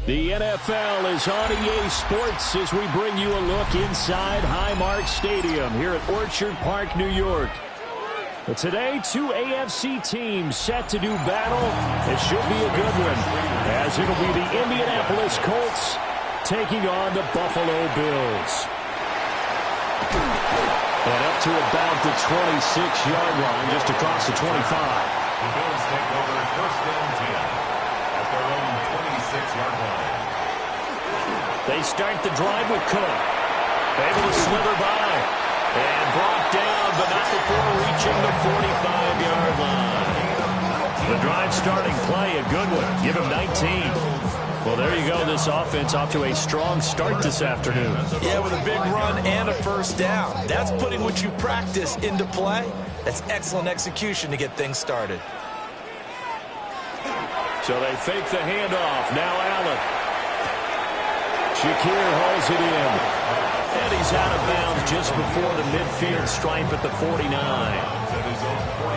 The NFL is on EA Sports as we bring you a look inside Highmark Stadium here at Orchard Park, New York. But today, two AFC teams set to do battle. It should be a good one, as it'll be the Indianapolis Colts taking on the Buffalo Bills. And up to about the 26-yard line, just across the 25. The Bills take over first and 10 at their own 26-yard line. They start the drive with Cook. Able to slither by. And brought down, but not before reaching approaching the 45-yard line. The drive starting play, a good one. Give him 19. Well, there you go. This offense off to a strong start this afternoon. Yeah, with a big run and a first down. That's putting what you practice into play. That's excellent execution to get things started. So they fake the handoff. Now Allen. Shakir hauls it in. And he's out of bounds just before the midfield stripe at the 49.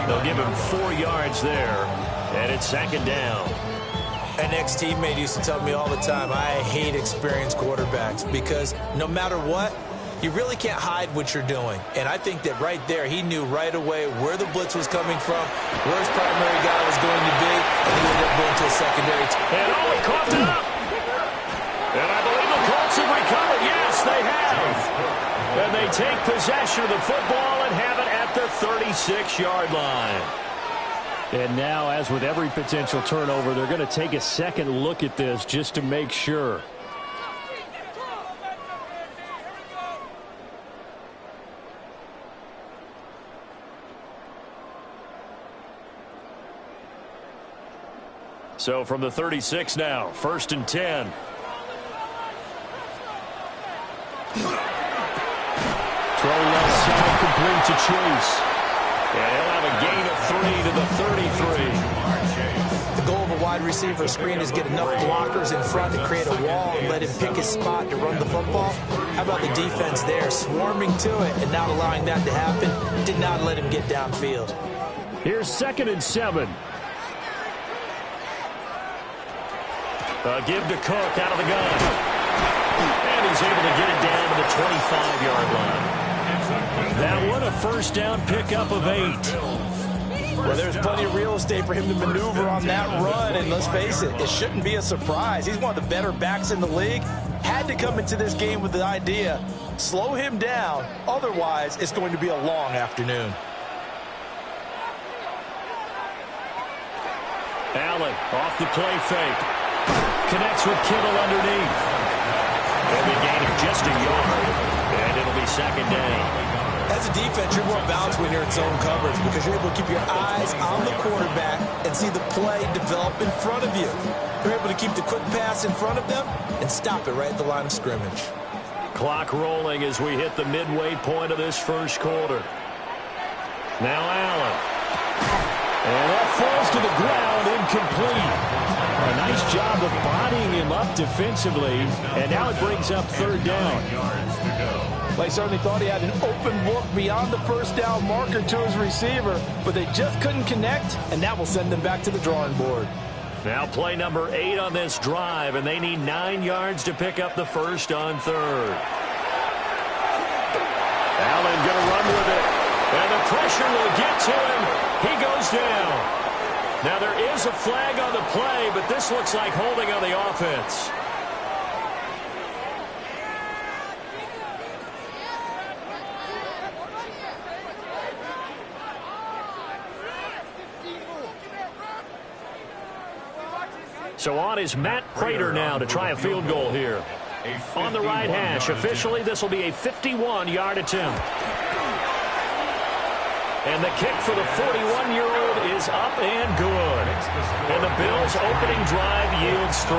They'll give him 4 yards there. And it's second down. An ex-teammate used to tell me all the time, I hate experienced quarterbacks because no matter what, you really can't hide what you're doing. And I think that right there, he knew right away where the blitz was coming from, where his primary guy was going to be, and he ended up going to a secondary. And he coughed it up. And I believe the Colts have recovered. Yes, they have. And they take possession of the football and have it at the 36-yard line. And now, as with every potential turnover, they're going to take a second look at this just to make sure. So from the 36 now, 1st and 10. Throw left side, complete to Chase. And he'll have a gain of 3 to the 33. The goal of a wide receiver screen is get enough blockers in front to create a wall and let him pick his spot to run the football. How about the defense there, swarming to it and not allowing that to happen? Did not let him get downfield. Here's 2nd and 7. Give to Cook out of the gun. And he's able to get it down to the 25-yard line. That one, a first down pickup of 8. Well, there's plenty of real estate for him to maneuver on that run, and let's face it, it shouldn't be a surprise. He's one of the better backs in the league. Had to come into this game with the idea, slow him down, otherwise it's going to be a long afternoon. Allen off the play fake. Connects with Kittle underneath. And a gain of just a yard, and it'll be second down. As a defense, you're more balanced when you're in zone coverage because you're able to keep your eyes on the quarterback and see the play develop in front of you. You're able to keep the quick pass in front of them and stop it right at the line of scrimmage. Clock rolling as we hit the midway point of this first quarter. Now Allen. And that falls to the ground, incomplete. A nice job of bodying him up defensively, and now it brings up 3rd down. They certainly thought he had an open look beyond the first down marker to his receiver, but they just couldn't connect, and that will send them back to the drawing board. Now play number 8 on this drive, and they need 9 yards to pick up the first on 3rd. Allen going to run with it, and the pressure will get to him. He goes down. Now there is a flag on the play, but this looks like holding on the offense. So on is Matt Prater now to try a field goal here. On the right hash, officially this will be a 51-yard attempt. And the kick for the 41-year-old is up and good. And the Bills' opening drive yields 3.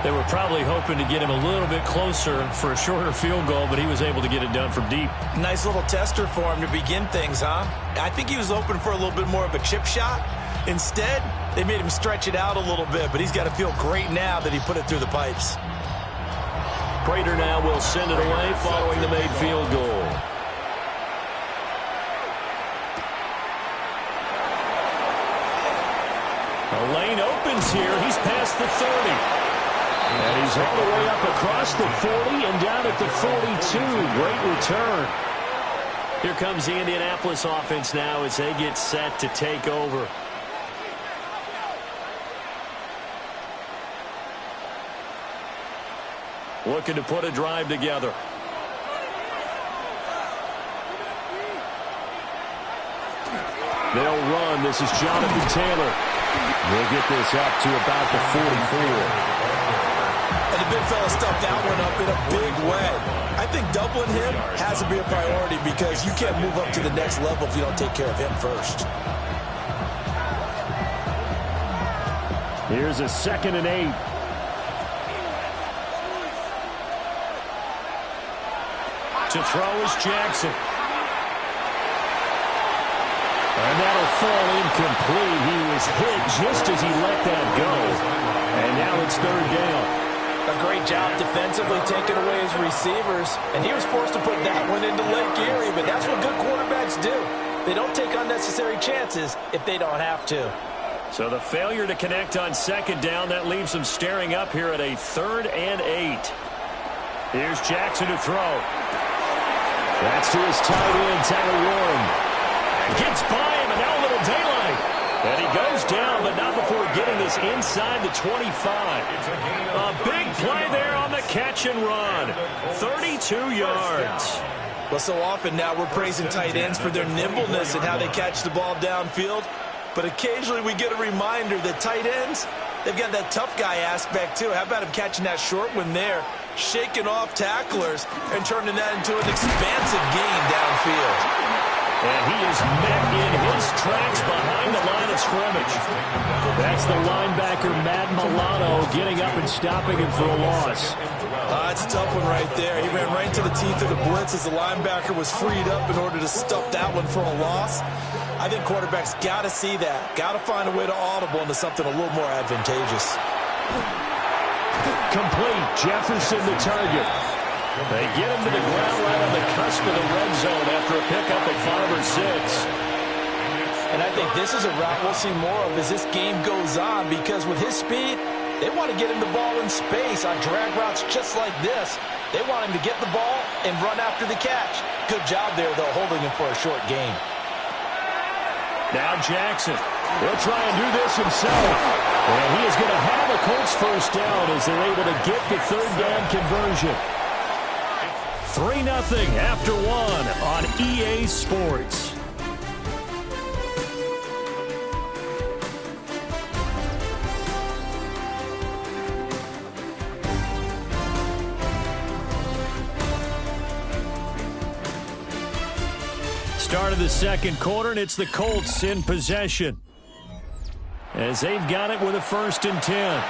They were probably hoping to get him a little bit closer for a shorter field goal, but he was able to get it done from deep. Nice little tester for him to begin things, huh? I think he was hoping for a little bit more of a chip shot. Instead, they made him stretch it out a little bit, but he's got to feel great now that he put it through the pipes. Prater now will send it away following the made field goal. A lane opens here. He's past the 30. And he's all the way up across the 40 and down at the 42. Great return. Here comes the Indianapolis offense now as they get set to take over. Looking to put a drive together. They'll run. This is Jonathan Taylor. We'll get this up to about the 44. And the big fella stuffed that one up in a big way. I think doubling him has to be a priority because you can't move up to the next level if you don't take care of him first. Here's a 2nd and 8. To throw is Jackson. And that'll fall incomplete. He was hit just as he let that go. And now it's 3rd down. A great job defensively taking away his receivers. And he was forced to put that one into Lake Erie. But that's what good quarterbacks do. They don't take unnecessary chances if they don't have to. So the failure to connect on 2nd down, that leaves them staring up here at a 3rd and 8. Here's Jackson to throw. That's to his tight end, Tyler Warren. And gets by him, and now a little daylight. And he goes down, but not before getting this inside the 25. A big play there on the catch and run. 32 yards. Well, so often now we're praising tight ends for their nimbleness and how they catch the ball downfield. But occasionally we get a reminder that tight ends, they've got that tough guy aspect too. How about him catching that short one there, shaking off tacklers, and turning that into an expansive gain downfield. And he is met in his tracks behind the line of scrimmage. That's the linebacker, Matt Milano, getting up and stopping him for a loss. That's a tough one right there. He ran right into the teeth of the blitz as the linebacker was freed up in order to stuff that one for a loss. I think quarterbacks got to see that. Got to find a way to audible into something a little more advantageous. Complete. Jefferson the target. They get him to the ground right on the cusp of the red zone after a pickup of 5 or 6. And I think this is a route we'll see more of as this game goes on because with his speed, they want to get him the ball in space on drag routes just like this. They want him to get the ball and run after the catch. Good job there, though, holding him for a short gain. Now Jackson. He'll try and do this himself. And he is going to have a Colts first down as they're able to get the 3rd down conversion. 3-0 after 1 on EA Sports. Start of the 2nd quarter, and it's the Colts in possession as they've got it with a 1st and 10.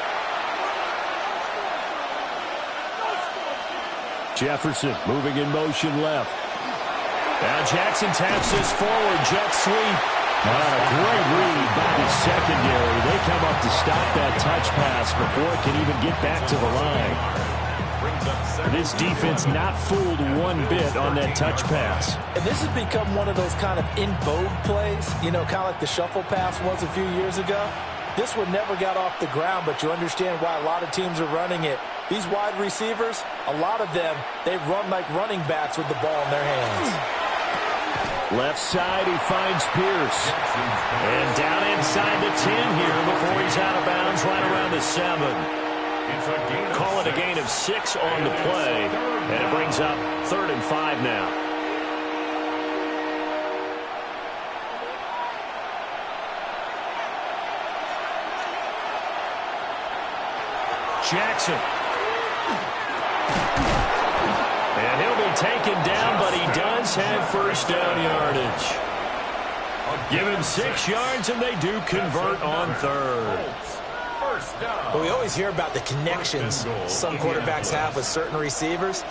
Jefferson moving in motion left. Now Jackson taps this forward, jet sweep. A great read by the secondary. They come up to stop that touch pass before it can even get back to the line. This defense not fooled one bit on that touch pass. And this has become one of those kind of in vogue plays, you know, kind of like the shuffle pass was a few years ago. This one never got off the ground, but you understand why a lot of teams are running it. These wide receivers, a lot of them, they run like running backs with the ball in their hands. Left side, he finds Pierce. And down inside the 10 here before he's out of bounds right around the 7. Call it a gain of 6 on the play. And it brings up 3rd and 5 now. Jackson. And he'll be taken down, but he does have 1st down yardage. Give him 6 yards, and they do convert on 3rd. But we always hear about the connections some quarterbacks have with certain receivers.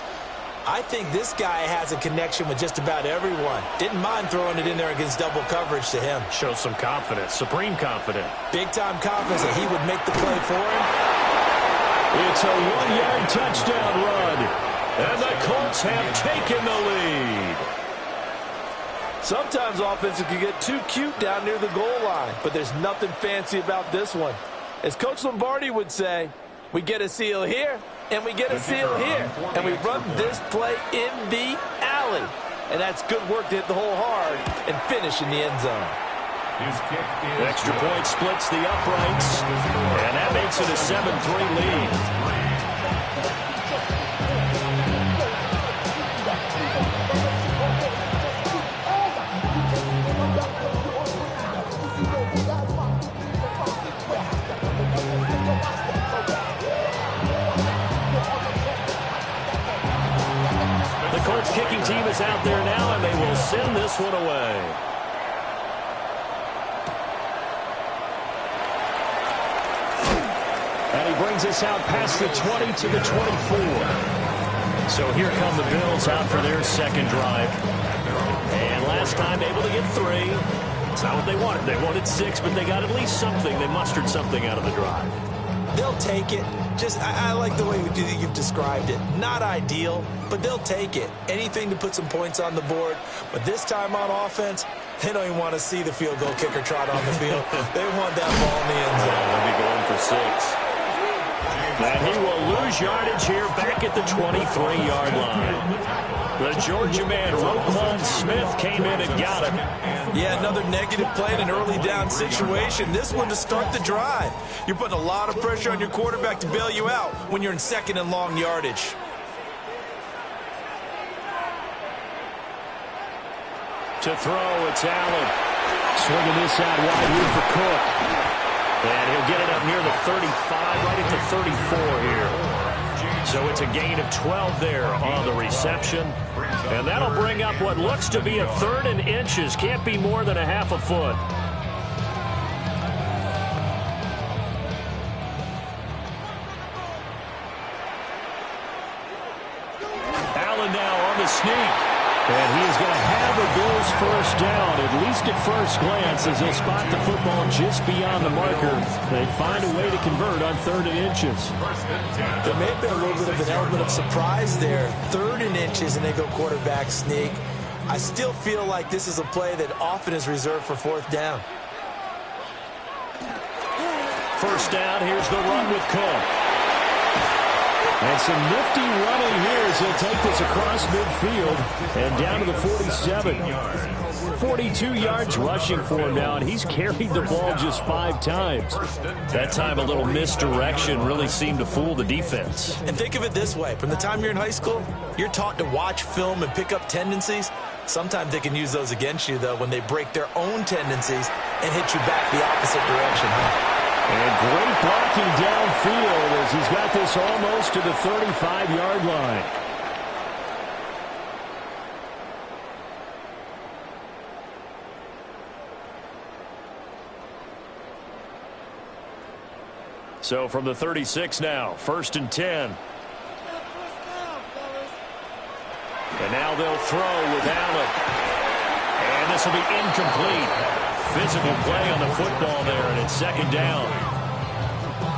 I think this guy has a connection with just about everyone. Didn't mind throwing it in there against double coverage to him. Shows some confidence, supreme confidence. Big-time confidence that he would make the play for him. It's a 1-yard touchdown run, and the Colts have taken the lead. Sometimes offenses can get too cute down near the goal line, but there's nothing fancy about this one. As Coach Lombardi would say, we get a seal here, and we get a seal here, and we run this play in the alley. And that's good work to hit the hole hard and finish in the end zone. Extra point splits the uprights, and that makes it a 7-3 lead. this one away. And he brings us out past the 20 to the 24. So here come the Bills out for their second drive. And last time able to get 3. It's not what they wanted. They wanted 6, but they got at least something. They mustered something out of the drive. They'll take it. I like the way you've described it. Not ideal, but they'll take it. Anything to put some points on the board. But this time on offense, they don't even want to see the field goal kicker trot on the field. They want that ball in the end zone. They'll be going for 6. And he will lose yardage here back at the 23-yard line. The Georgia man, Roquan Smith, came in and got him. Yeah, another negative play in an early down situation. This one to start the drive. You're putting a lot of pressure on your quarterback to bail you out when you're in second and long yardage. To throw, it's Allen. Swinging this out wide here for Cook. And he'll get it up near the 35, right at the 34 here. So it's a gain of 12 there on the reception. And that'll bring up what looks to be a 3rd and inches. Can't be more than a half a foot. Allen now on the sneak. And he is going to have the Bills first down, at least at first glance, as they'll spot the football just beyond the marker. They find a way to convert on 3rd and inches. There may have been a little bit of an element of surprise there. 3rd and inches, and they go quarterback sneak. I still feel like this is a play that often is reserved for 4th down. First down, here's the run with Cook. And some nifty running here as he'll take this across midfield and down to the 47. 42 yards rushing for him now, and he's carried the ball just 5 times. That time a little misdirection really seemed to fool the defense. And think of it this way. From the time you're in high school, you're taught to watch film and pick up tendencies. Sometimes they can use those against you, though, when they break their own tendencies and hit you back the opposite direction, huh? And great blocking downfield as he's got this almost to the 35-yard line. So from the 36 now, 1st and 10. And now they'll throw with Allen. And this will be incomplete. Physical play on the football there, and it's 2nd down.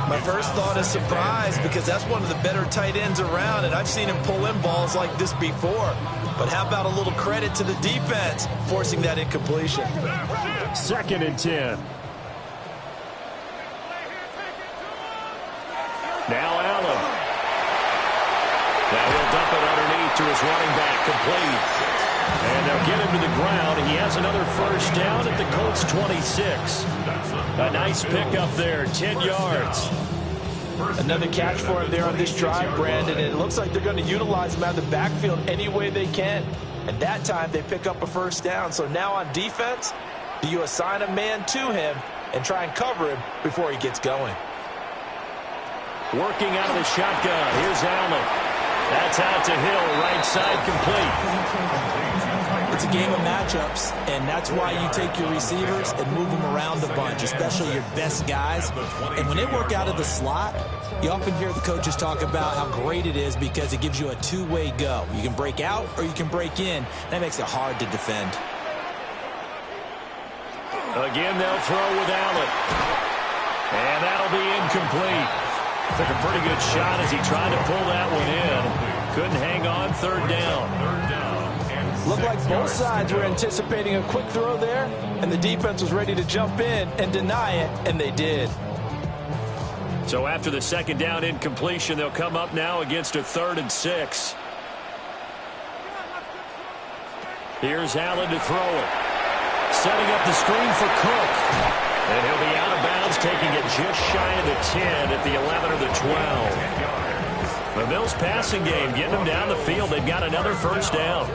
My first thought is surprise, because that's one of the better tight ends around, and I've seen him pull in balls like this before. But how about a little credit to the defense forcing that incompletion? 2nd and 10. Now Allen. Now he'll dump it underneath to his running back, complete. And they'll get him to the ground. He has another first down at the Colts 26. A nice pickup there, 10 yards. Another catch for him there on this drive, Brandon. And it looks like they're going to utilize him out of the backfield any way they can. And that time they pick up a first down. So now on defense, do you assign a man to him and try and cover him before he gets going? Working out of the shotgun. Here's Allen. That's out to Hill, right side complete. It's a game of matchups, and that's why you take your receivers and move them around a bunch, especially your best guys. And when they work out of the slot, you often hear the coaches talk about how great it is because it gives you a two-way go. You can break out or you can break in. That makes it hard to defend. Again, they'll throw with Allen. And that'll be incomplete. Took a pretty good shot as he tried to pull that one in. Couldn't hang on, 3rd down. Looked like both sides were anticipating a quick throw there, and the defense was ready to jump in and deny it, and they did. So after the 2nd down incompletion, they'll come up now against a 3rd and 6. Here's Allen to throw it. Setting up the screen for Cook. And he'll be out of bounds, taking it just shy of the 10 at the 11 or the 12. The Bills passing game, getting them down the field. They've got another first down.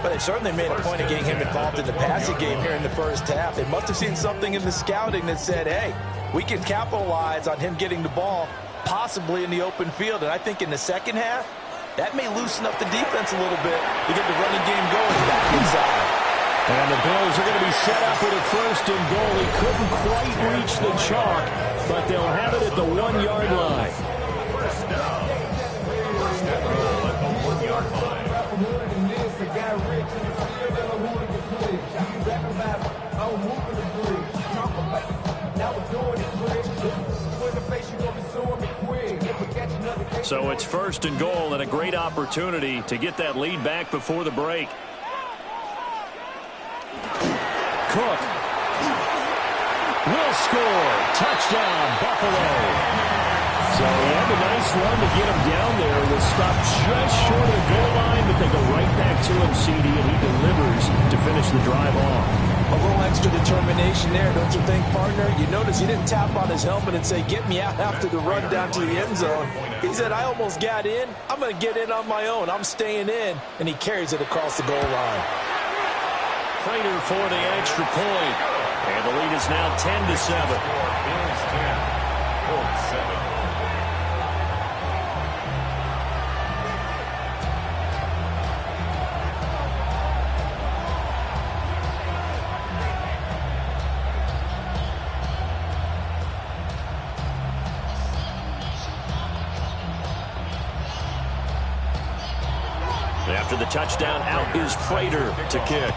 But they certainly made a point of getting him involved in the passing game here in the first half. They must have seen something in the scouting that said, hey, we can capitalize on him getting the ball possibly in the open field. And I think in the second half, that may loosen up the defense a little bit to get the running game going back inside. And the Bills are going to be set up with a first and goal. He couldn't quite reach the chalk, but they'll have it at the 1-yard line. First down. First and goal at the 1-yard line. So it's first and goal and a great opportunity to get that lead back before the break. Cook will score. Touchdown, Buffalo. So he had a nice run to get him down there. Was stopped just short of the goal line, but they go right back to him, CD, and he delivers to finish the drive off. A little extra determination there, don't you think, partner? You notice he didn't tap on his helmet and say, get me out after the run down to the end zone. He said, I almost got in. I'm going to get in on my own. I'm staying in. And he carries it across the goal line. Prater for the extra point. And the lead is now 10-7. Bills 10, Colts 7. After the touchdown, out is Prater to kick.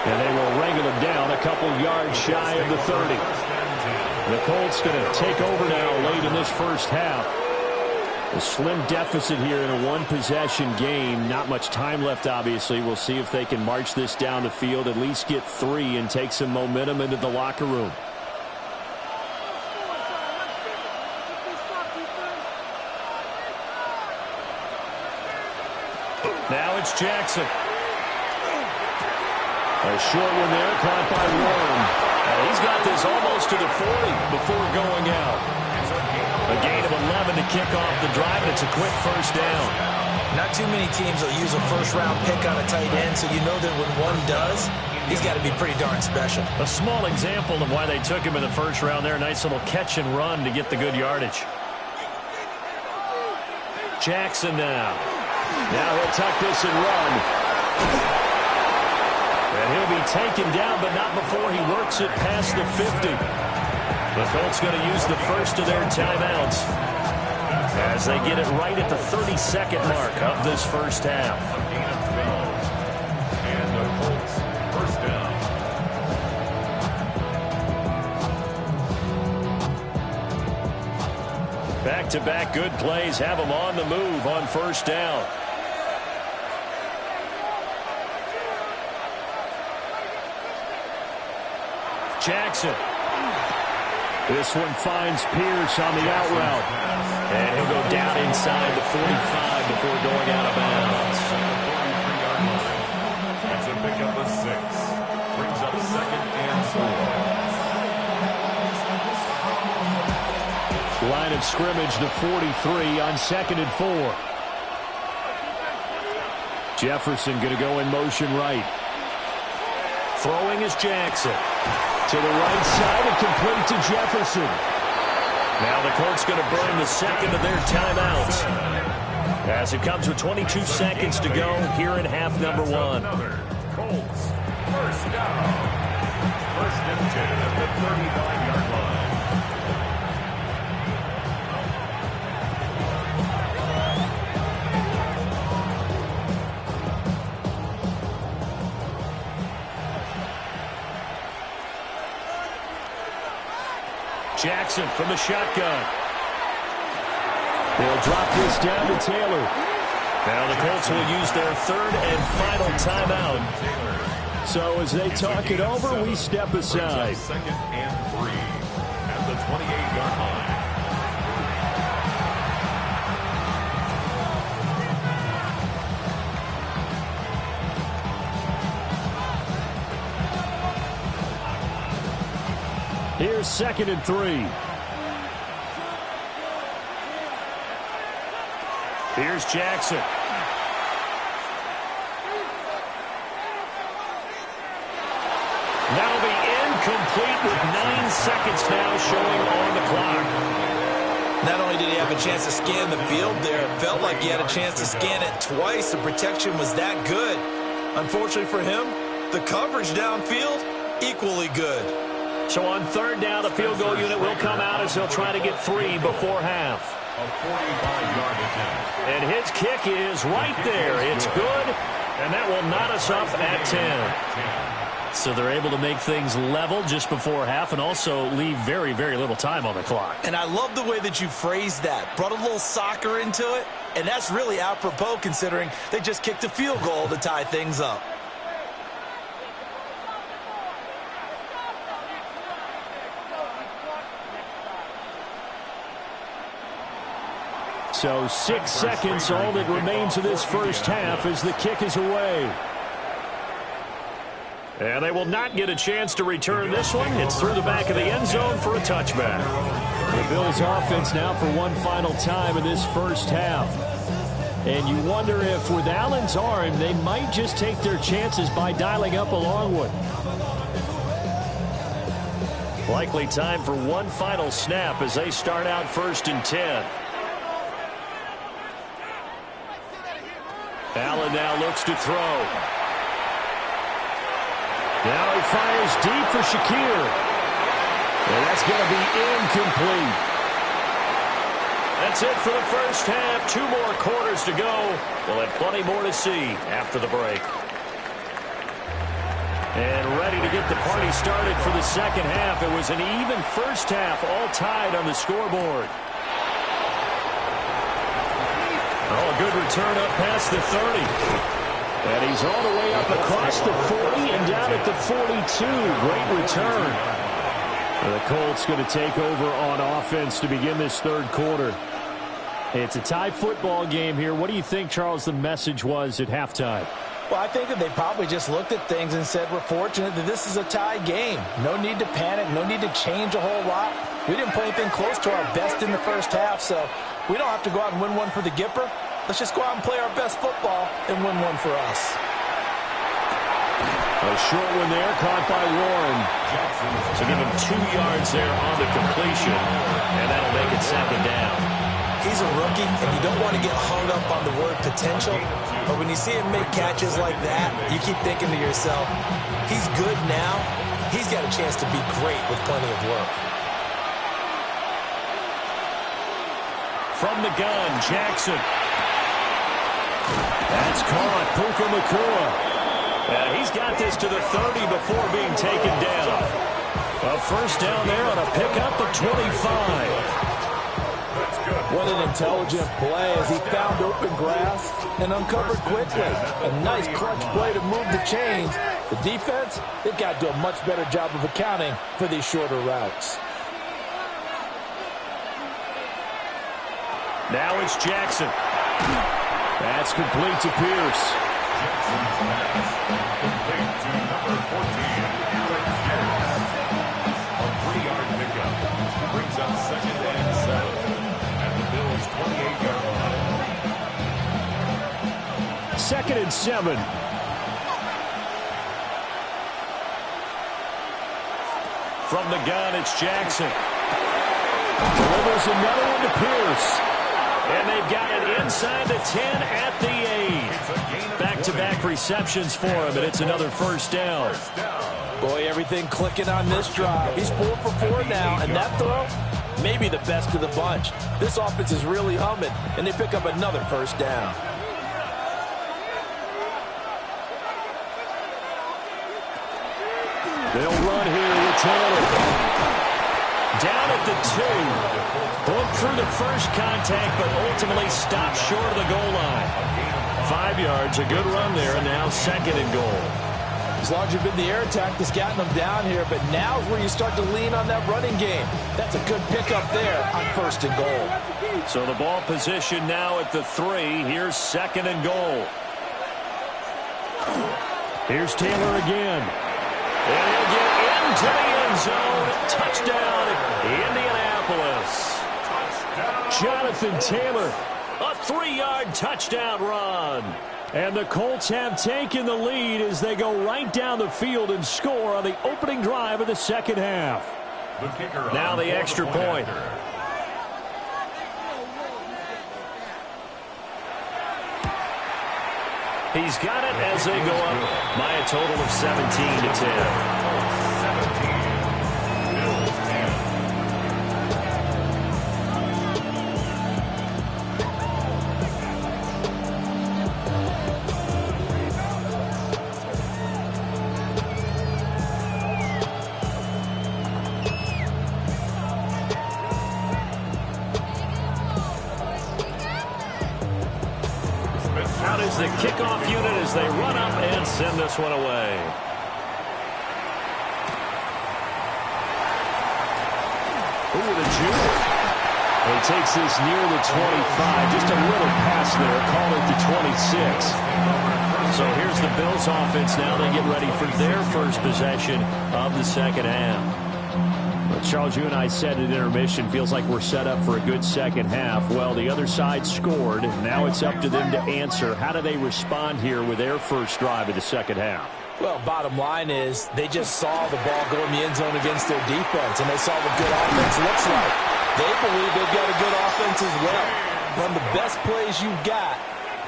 And they will wrangle him down a couple yards shy of the 30. The Colts going to take over now late in this first half. A slim deficit here in a one-possession game. Not much time left, obviously. We'll see if they can march this down the field, at least get 3, and take some momentum into the locker room. Now it's Jackson. A short one there, caught by Warren. And he's got this almost to the 40 before going out. A gain of 11 to kick off the drive, and it's a quick first down. Not too many teams will use a first-round pick on a tight end, so you know that when one does, he's got to be pretty darn special. A small example of why they took him in the first round there. Nice little catch and run to get the good yardage. Jackson now. Now he'll tuck this and run. And he'll be taken down, but not before he works it past the 50. The Colts going to use the first of their timeouts as they get it right at the 32nd mark of this first half. And the Colts first down. Back-to-back good plays have them on the move on first down. Jackson. This one finds Pierce on the out route. And he'll go down inside the 45 before going out of bounds. That's a pickup of 6. Brings up second and 4. Line of scrimmage to 43 on 2nd and 4. Jefferson going to go in motion right. Throwing is Jackson. To the right side and complete to Jefferson. Now the Colts going to burn the second of their timeouts as it comes with 22 seconds to go here in half number 1. Colts first down. First and 10 at the 39-yard line. Jackson from the shotgun. They'll drop this down to Taylor. Now the Colts will use their third and final timeout. So as they talk it over, we step aside. Second and 3 at the 28-yard line. Here's 2nd and 3. Here's Jackson. That'll be incomplete with 9 seconds now showing on the clock. Not only did he have a chance to scan the field there, it felt like he had a chance to scan it twice. The protection was that good. Unfortunately for him, the coverage downfield, equally good. So on third down, the field goal unit will come out as they'll try to get 3 before half. A 45-yard attempt. And his kick is right there. It's good, and that will knot us up at 10. So they're able to make things level just before half and also leave very, very little time on the clock. And I love the way that you phrased that. Brought a little soccer into it, and that's really apropos considering they just kicked a field goal to tie things up. So 6 seconds, all that remains of this first half as the kick is away. And they will not get a chance to return this one. It's through the back of the end zone for a touchback. The Bills offense now for one final time in this first half. And you wonder if with Allen's arm, they might just take their chances by dialing up a long one. Likely time for one final snap as they start out 1st and 10. Allen now looks to throw. Now he fires deep for Shakir. And that's going to be incomplete. That's it for the first half. 2 more quarters to go. We'll have plenty more to see after the break. And ready to get the party started for the second half. It was an even first half, all tied on the scoreboard. Oh, a good return up past the 30. And he's all the way up across the 40 and down at the 42. Great return. And the Colts going to take over on offense to begin this third quarter. It's a tie football game here. What do you think, Charles, the message was at halftime? Well, I think that they probably just looked at things and said, we're fortunate that this is a tie game. No need to panic. No need to change a whole lot. We didn't play anything close to our best in the first half, so we don't have to go out and win one for the Gipper. Let's just go out and play our best football and win one for us. A short one there, caught by Warren. So give him 2 yards there on the completion, and that'll make it 2nd down. He's a rookie, and you don't want to get hung up on the word potential. But when you see him make catches like that, you keep thinking to yourself, he's good now. He's got a chance to be great with plenty of work. From the gun, Jackson. That's caught. Puka Nacua. He's got this to the 30 before being taken down. A first down there on a pickup of 25. What an intelligent play as he found open grass and uncovered quickly. A nice clutch play to move the chains. The defense, they've got to do a much better job of accounting for these shorter routes. Now it's Jackson. That's complete to Pierce. Jackson's pass complete to number 14, Alec Pierce. A 3-yard pickup brings up 2nd and 7 at the Bills' 28-yard line. 2nd and 7. From the gun, it's Jackson. Delivers another one to Pierce. And they've got it inside the 10 at the 8. Back-to-back receptions for him, and it's another first down. Boy, everything clicking on this drive. He's 4 for 4 now, and that throw, maybe the best of the bunch. This offense is really humming, and they pick up another first down. They'll run here with Taylor. Down at the 2. Broke through the first contact, but ultimately stopped short of the goal line. 5 yards, a good run there, and now 2nd and goal. As long as you've been the air attack that's gotten them down here, but now's where you start to lean on that running game. That's a good pickup there on 1st and goal. So the ball position now at the 3. Here's 2nd and goal. Here's Taylor again. And he'll get into the end zone. Touchdown, Indianapolis. Jonathan Taylor, a 3-yard touchdown run. And the Colts have taken the lead as they go right down the field and score on the opening drive of the second half. Now the extra point. He's got it as they go up by a total of 17-10. Out is the kickoff unit as they run up and send this one away. Ooh, the juke. He takes this near the 25. Just a little pass there. Call it the 26. So here's the Bills offense now. They get ready for their first possession of the second half. Charles, you and I said at intermission, feels like we're set up for a good second half. Well, the other side scored. Now it's up to them to answer. How do they respond here with their first drive of the second half? Well, bottom line is they just saw the ball go in the end zone against their defense, and they saw what good offense looks like. They believe they've got a good offense as well. Run the best plays you've got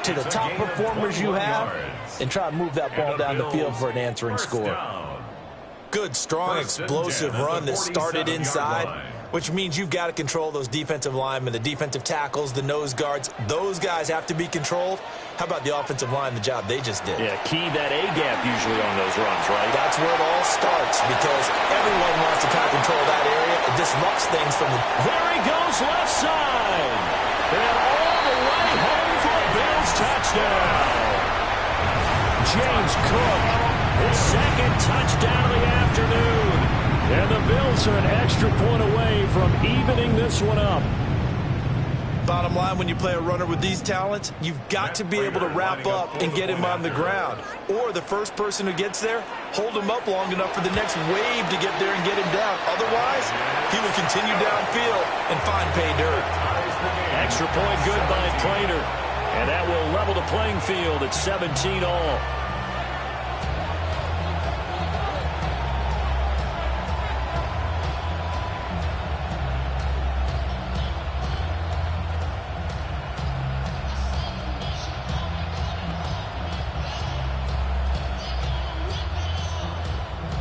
to the top performers you have, and try to move that ball down the field for an answering score. Good, strong, explosive run that started inside, which means you've got to control those defensive linemen, the defensive tackles, the nose guards. Those guys have to be controlled. How about the offensive line, the job they just did? Yeah, key that A-gap usually on those runs, right? That's where it all starts because everyone wants to kind of control that area. It disrupts things from the... There he goes, left side. And all the way home for a Bills touchdown. James Cook, his second touchdown of the afternoon. And the Bills are an extra point away from evening this one up. Bottom line, when you play a runner with these talents, you've got to be able to wrap up and get him on the ground. Or the first person who gets there, hold him up long enough for the next wave to get there and get him down. Otherwise, he will continue downfield and find pay dirt. Extra point good by Prater. And that will level the playing field at 17 all.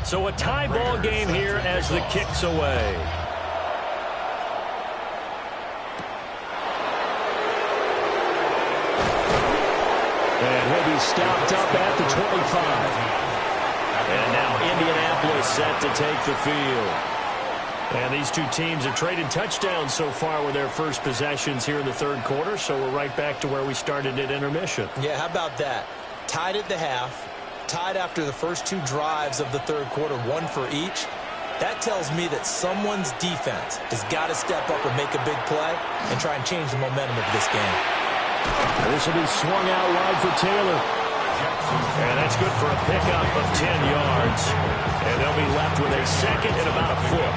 So a tie ball game here as the kick's away. And he'll be stopped up at the 25. And now Indianapolis set to take the field. And these two teams have traded touchdowns so far with their first possessions here in the third quarter, so we're right back to where we started at intermission. Yeah, how about that? Tied at the half. Tied after the first two drives of the third quarter, one for each. That tells me that someone's defense has got to step up and make a big play and try and change the momentum of this game. This will be swung out wide for Taylor. And that's good for a pickup of 10 yards. And they'll be left with a second and about a foot.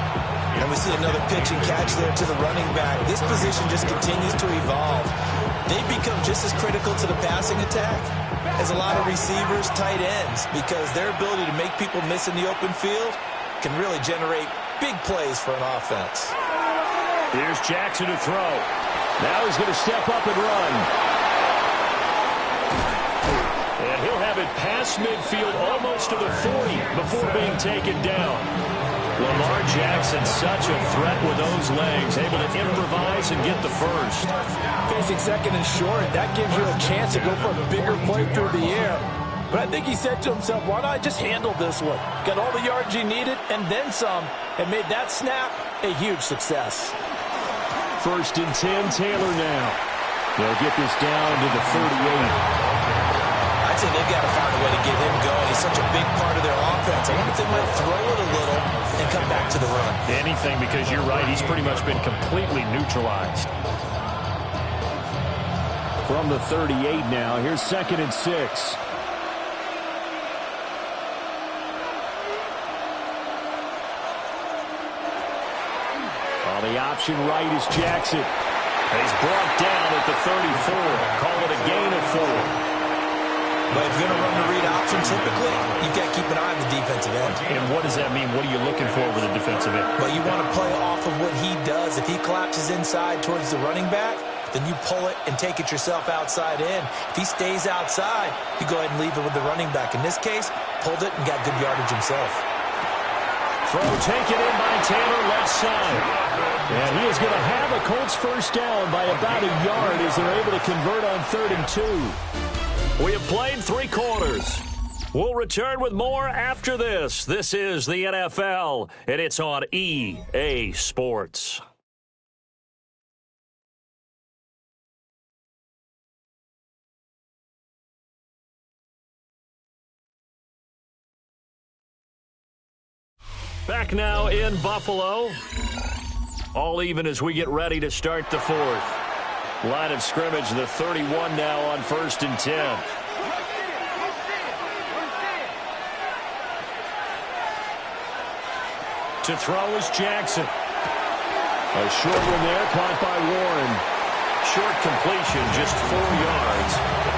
And we see another pitch and catch there to the running back. This position just continues to evolve. They become just as critical to the passing attack as a lot of receivers, tight ends, because their ability to make people miss in the open field can really generate big plays for an offense. Here's Jackson to throw. Now he's going to step up and run. And he'll have it past midfield almost to the 40 before being taken down. Lamar Jackson, such a threat with those legs, able to improvise and get the first. Facing second and short, that gives you a chance to go for a bigger play through the air. But I think he said to himself, why not just handle this one? Got all the yards he needed and then some, and made that snap a huge success. First and 10, Taylor now. They'll get this down to the 38. I'd say they've got to find a way to get him going. He's such a big part of their offense. I wonder if they might throw it a little and come back to the run. Anything, because you're right. He's pretty much been completely neutralized. From the 38 now, here's second and 6. Well, the option right is Jackson. He's brought down at the 34. Call it a gain of 4. But if you're going to run the read option, typically, you've got to keep an eye on the defensive end. And what does that mean? What are you looking for with the defensive end? But you want to play off of what he does. If he collapses inside towards the running back, then you pull it and take it yourself outside in. If he stays outside, you go ahead and leave it with the running back. In this case, pulled it and got good yardage himself. Throw taken in by Taylor, left side. And he is going to have a Colts first down by about a yard as they're able to convert on 3rd and 2. We have played 3 quarters. We'll return with more after this. This is the NFL, and it's on EA Sports. Back now in Buffalo. All even as we get ready to start the 4th. Line of scrimmage, the 31 now on 1st and 10. To throw is Jackson. A short one there, caught by Warren. Short completion, just 4 yards.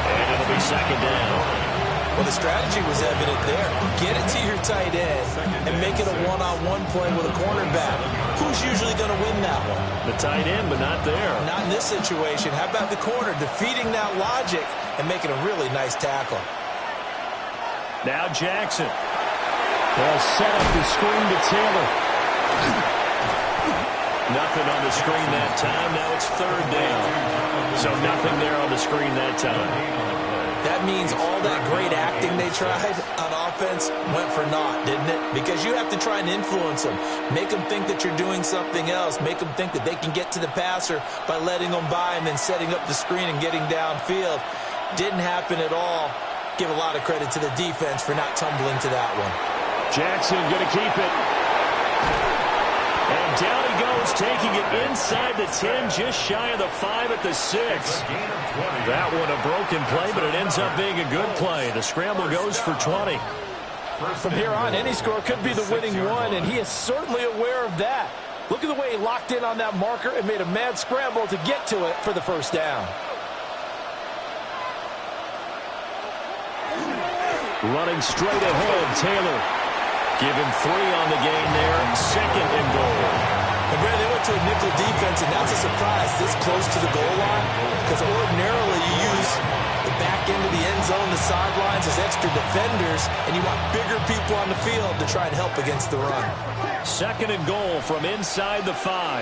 And it'll be 2nd down. Well, the strategy was evident there. Get it to your tight end and make it a one-on-one play with a cornerback. Who's usually going to win that one? The tight end, but not there. Not in this situation. How about the corner defeating that logic and making a really nice tackle? Now Jackson. They'll set up the screen to Taylor. Nothing on the screen that time. Now it's 3rd down. So nothing there on the screen that time. That means all that great acting they tried on offense went for naught, didn't it? Because you have to try and influence them. Make them think that you're doing something else. Make them think that they can get to the passer by letting them by and then setting up the screen and getting downfield. Didn't happen at all. Give a lot of credit to the defense for not tumbling to that one. Jackson going to keep it. And down he goes, taking it inside the 10, just shy of the 5 at the 6. That one a broken play, but it ends up being a good play. The scramble goes for 20. From here on, any score could be the winning one, and he is certainly aware of that. Look at the way he locked in on that marker and made a mad scramble to get to it for the first down. Running straight ahead, Taylor. Give him 3 on the gain there, 2nd and goal. And Brad, they went to a nickel defense, and that's a surprise this close to the goal line, because ordinarily you use the back end of the end zone, the sidelines as extra defenders, and you want bigger people on the field to try and help against the run. 2nd and goal from inside the 5.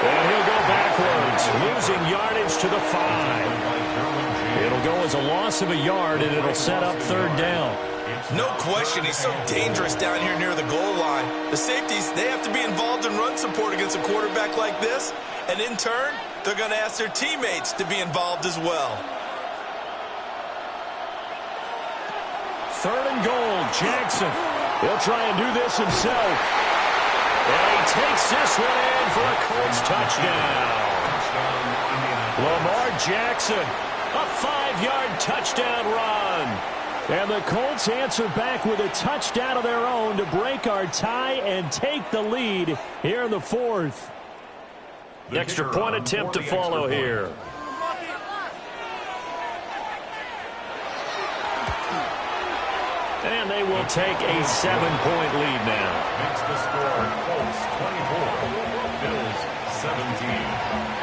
And he'll go backwards, losing yardage to the 5. It'll go as a loss of a yard, and it'll set up 3rd down. No question, he's so dangerous down here near the goal line. The safeties, they have to be involved in run support against a quarterback like this. And in turn, they're going to ask their teammates to be involved as well. 3rd and goal, Jackson. He'll try and do this himself. And he takes this one in for a Colts touchdown. Lamar Jackson, a 5-yard touchdown run. And the Colts answer back with a touchdown of their own to break our tie and take the lead here in the 4th. Extra point attempt to follow here. And they will take a 7-point lead now. Makes the score Colts 24, Bills 17.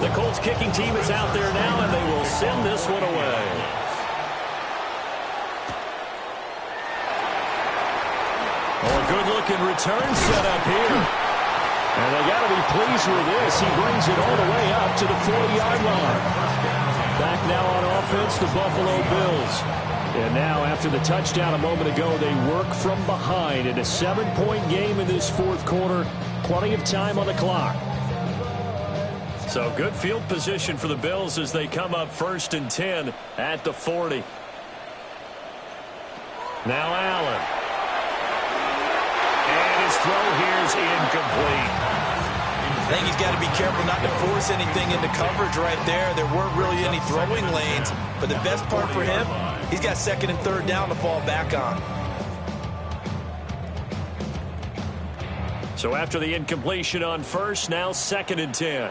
The Colts kicking team is out there now, and they will send this one away. Oh, a good-looking return set up here. And they got to be pleased with this. He brings it all the way up to the 40-yard line. Back now on offense, the Buffalo Bills. And now, after the touchdown a moment ago, they work from behind in a 7-point game in this 4th quarter. Plenty of time on the clock. So good field position for the Bills as they come up 1st and 10 at the 40. Now Allen. And his throw here is incomplete. I think he's got to be careful not to force anything into coverage right there. There weren't really any throwing lanes, but the best part for him, he's got second and third down to fall back on. So after the incompletion on first, now 2nd and 10.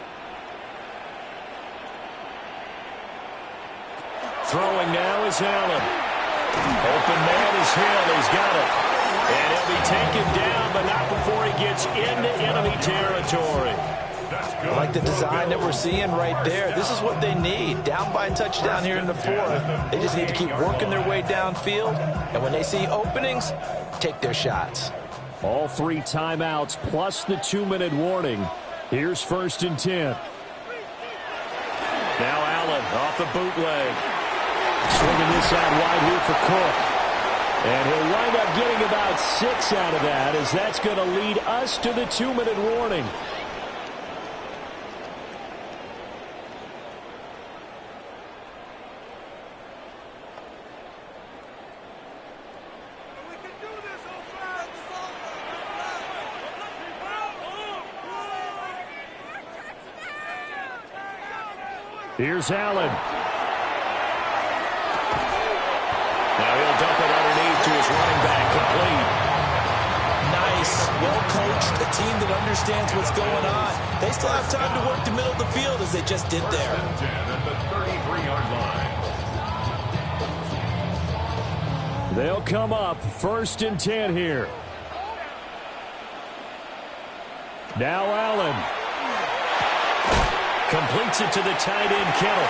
Throwing now is Allen. Open man is Hill. He's got it. And he'll be taken down, but not before he gets into enemy territory. I like the design that we're seeing right there. This is what they need. Down by a touchdown here in the 4th. They just need to keep working their way downfield. And when they see openings, take their shots. All 3 timeouts plus the 2-minute warning. Here's 1st and 10. Now Allen off the bootleg. Swinging this out wide here for Cook. And he'll wind up getting about 6 out of that, as that's going to lead us to the 2-minute warning. Here's Allen. Now he'll dump it underneath to his running back, complete. Nice, well coached, a team that understands what's going on. They still have time to work the middle of the field as they just did there. At the 33-yard line. They'll come up 1st and 10 here. Now Allen. Completes it to the tight end, Kittle.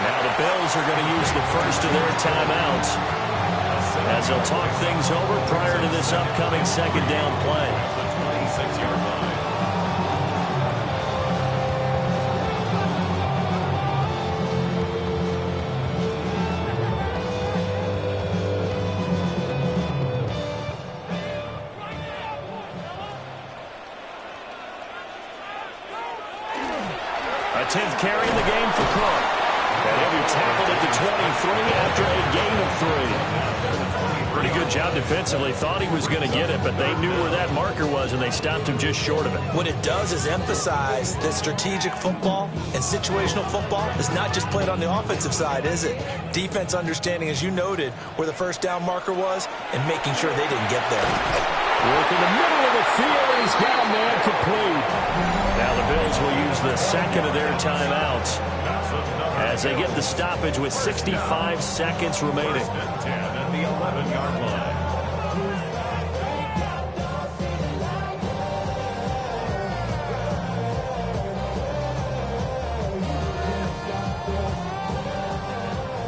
Now the Bills are going to use the first of their timeouts as they'll talk things over prior to this upcoming 2nd down play. The 26-yard line. A 10th carry in the game for Cook. And he'll be tackled at the 23 after a gain of 3. Pretty good job defensively. Thought he was going to get it, but they knew where that marker was, and they stopped him just short of it. What it does is emphasize that strategic football and situational football is not just played on the offensive side, is it? Defense understanding, as you noted, where the first down marker was and making sure they didn't get there. Work in the middle of the field, and he's got a man complete. Now the Bills will use the 2nd of their timeouts as they get the stoppage with 65 seconds remaining. 10 at the 11-yard line.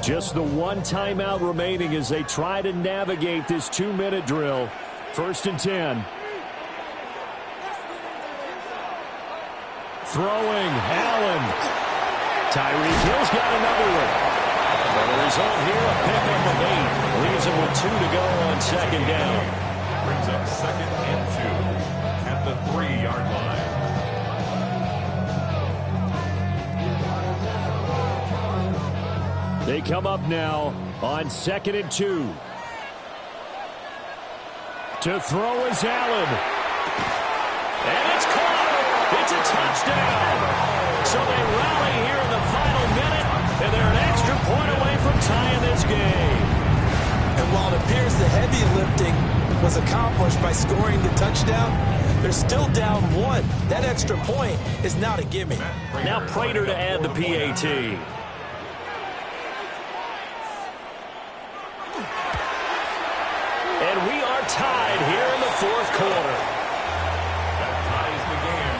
Just the 1 timeout remaining as they try to navigate this 2-minute drill. 1st and 10. Throwing, Allen. Tyreek Hill's got another one. And the result here, a pickup of 8. Leaves him with 2 to go on 2nd down. Brings up 2nd and 2 at the 3-yard line. They come up now on 2nd and 2. To throw is Allen. And it's caught. It's a touchdown. So they rally here in the final minute, and they're an extra point away from tying this game. And while it appears the heavy lifting was accomplished by scoring the touchdown, they're still down 1. That extra point is not a gimme. Now Prater to add the PAT. And we are tied here in the 4th quarter. That ties the game 24-24.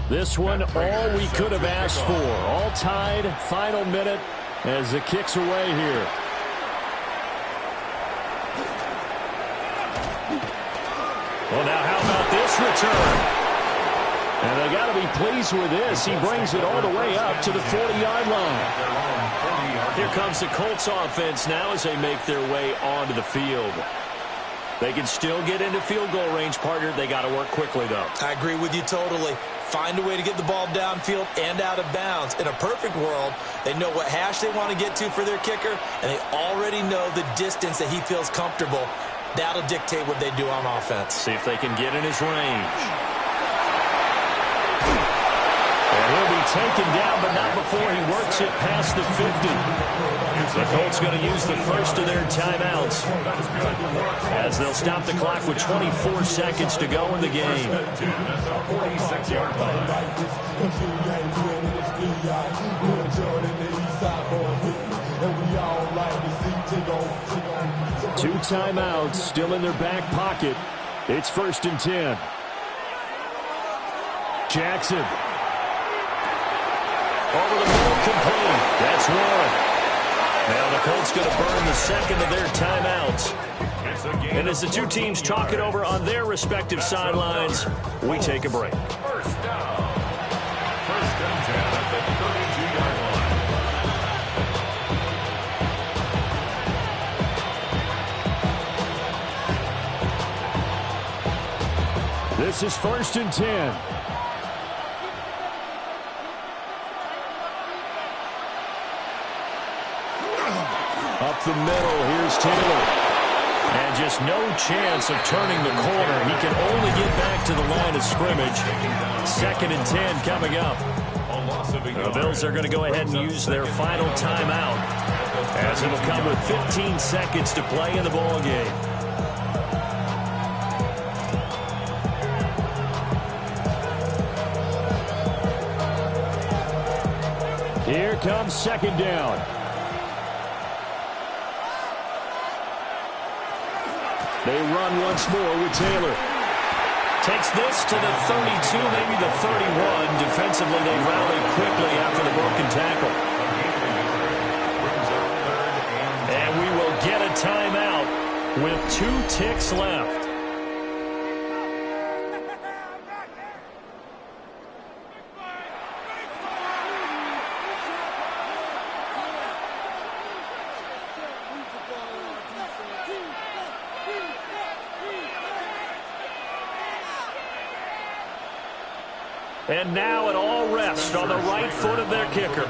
This one, all we could have asked for. All tied, final minute as it kicks away here. Well, now how about this return? And they got to be pleased with this. He brings it all the way up to the 40-yard line. Here comes the Colts offense now as they make their way onto the field. They can still get into field goal range, partner. They got to work quickly, though. I agree with you totally. Find a way to get the ball downfield and out of bounds. In a perfect world, they know what hash they want to get to for their kicker, and they already know the distance that he feels comfortable. That'll dictate what they do on offense. See if they can get in his range. And he'll be taken down, but not before he works it past the 50. The Colts going to use the first of their timeouts as they'll stop the clock with 24 seconds to go in the game. 46-yard line. Two timeouts still in their back pocket. It's 1st and 10. Jackson. Over the middle, complete. That's one. Now the Colts going to burn the second of their timeouts. And as the two teams talk it over on their respective sidelines, we take a break. First down. 1st and 10 at the 32-yard line. This is 1st and 10. Up the middle, here's Taylor. And just no chance of turning the corner. He can only get back to the line of scrimmage. 2nd and 10 coming up. The Bills are going to go ahead and use their final timeout, as it'll come with 15 seconds to play in the ball game. Here comes 2nd down. They run once more with Taylor. Takes this to the 32, maybe the 31. Defensively, they rally quickly after the broken tackle. And we will get a timeout with 2 ticks left. And now it all rests on the right foot of their kicker.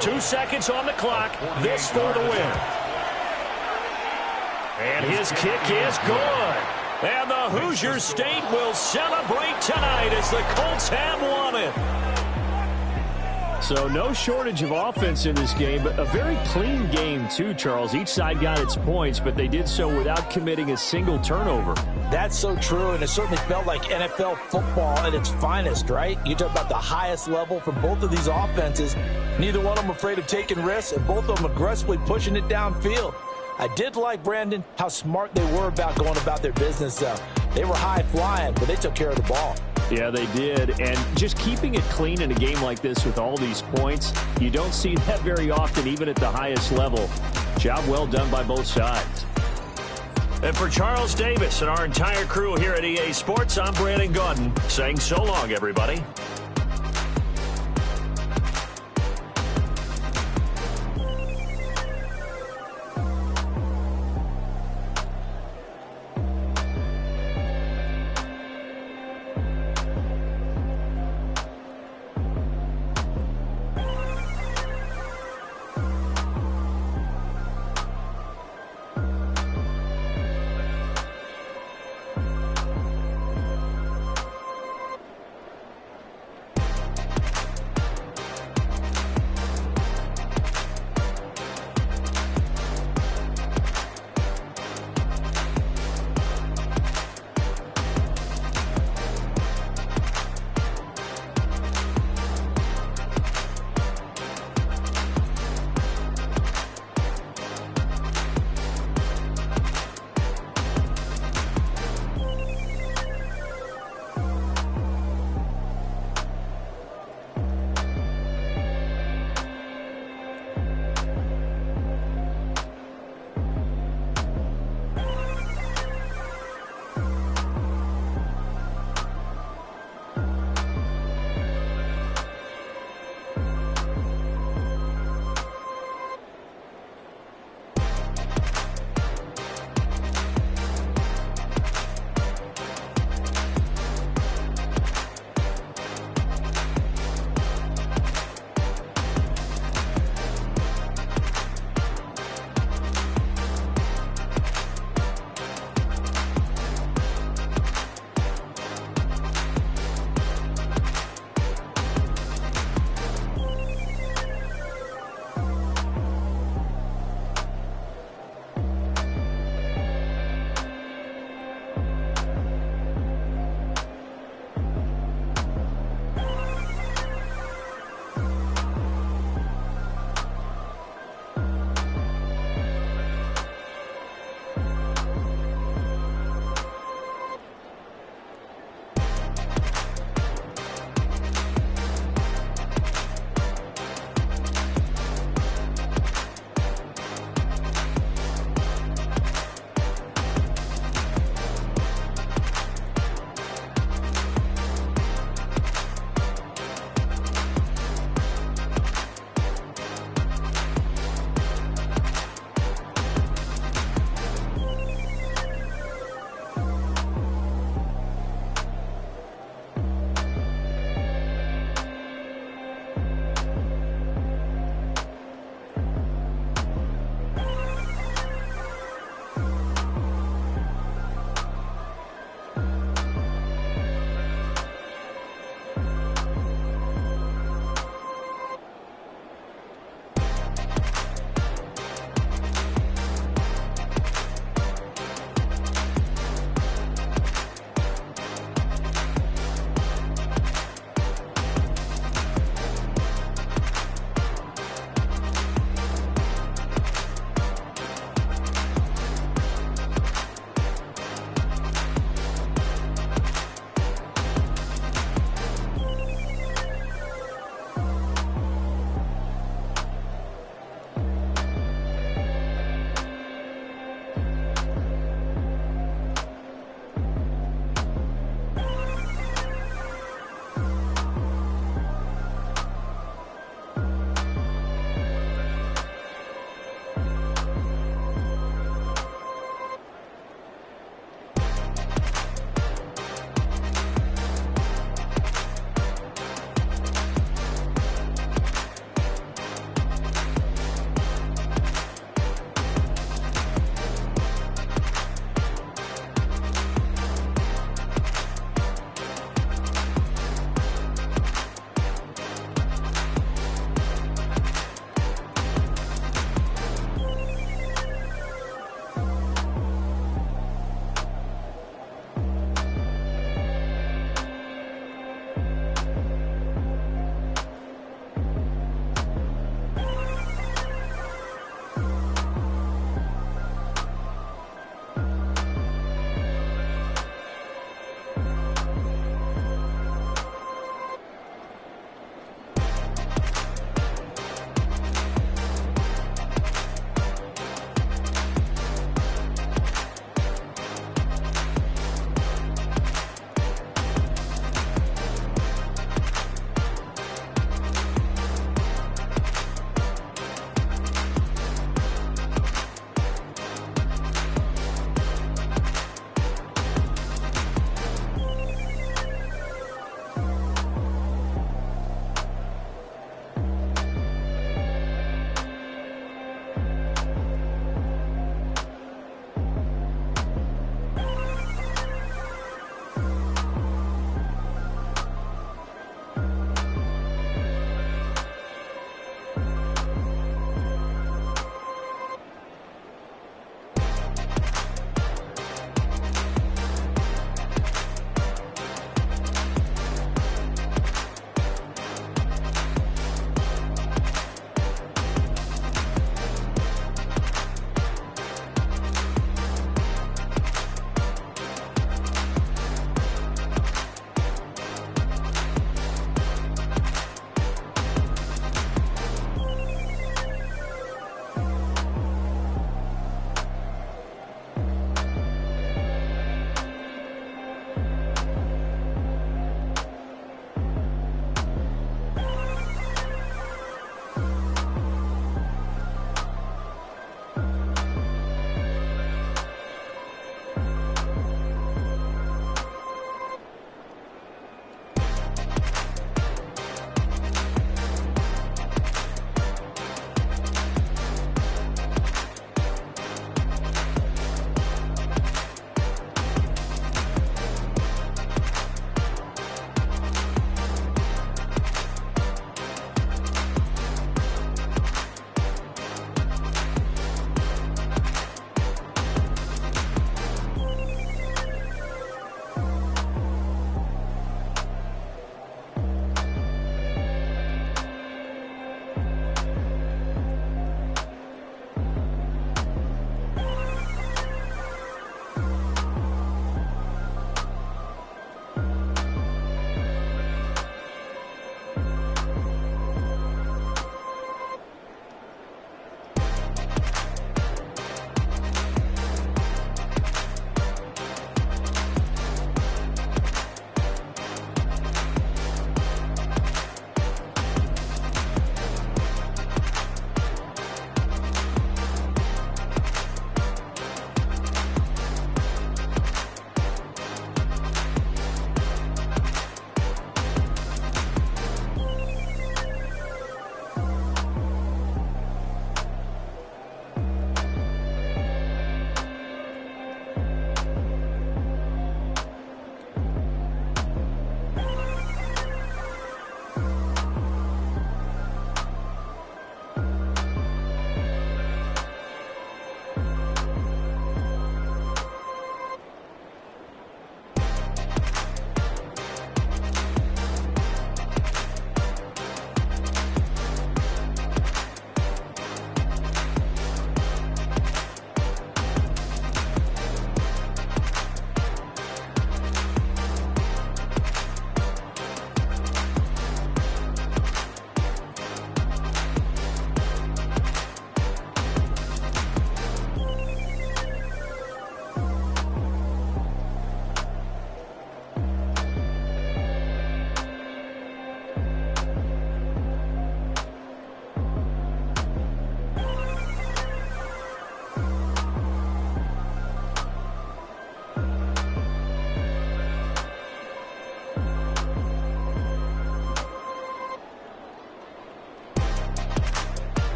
2 seconds on the clock. This for the win. And his kick is good. And the Hoosier State will celebrate tonight as the Colts have won it. So no shortage of offense in this game, but a very clean game too, Charles. Each side got its points, but they did so without committing a single turnover. That's so true, and it certainly felt like NFL football at its finest, right? You talk about the highest level for both of these offenses. Neither one of them afraid of taking risks, and both of them aggressively pushing it downfield. I did like, Brandon, how smart they were about going about their business, though. They were high-flying, but they took care of the ball. Yeah, they did, and just keeping it clean in a game like this with all these points, you don't see that very often, even at the highest level. Job well done by both sides. And for Charles Davis and our entire crew here at EA Sports, I'm Brandon Gaudin saying so long, everybody.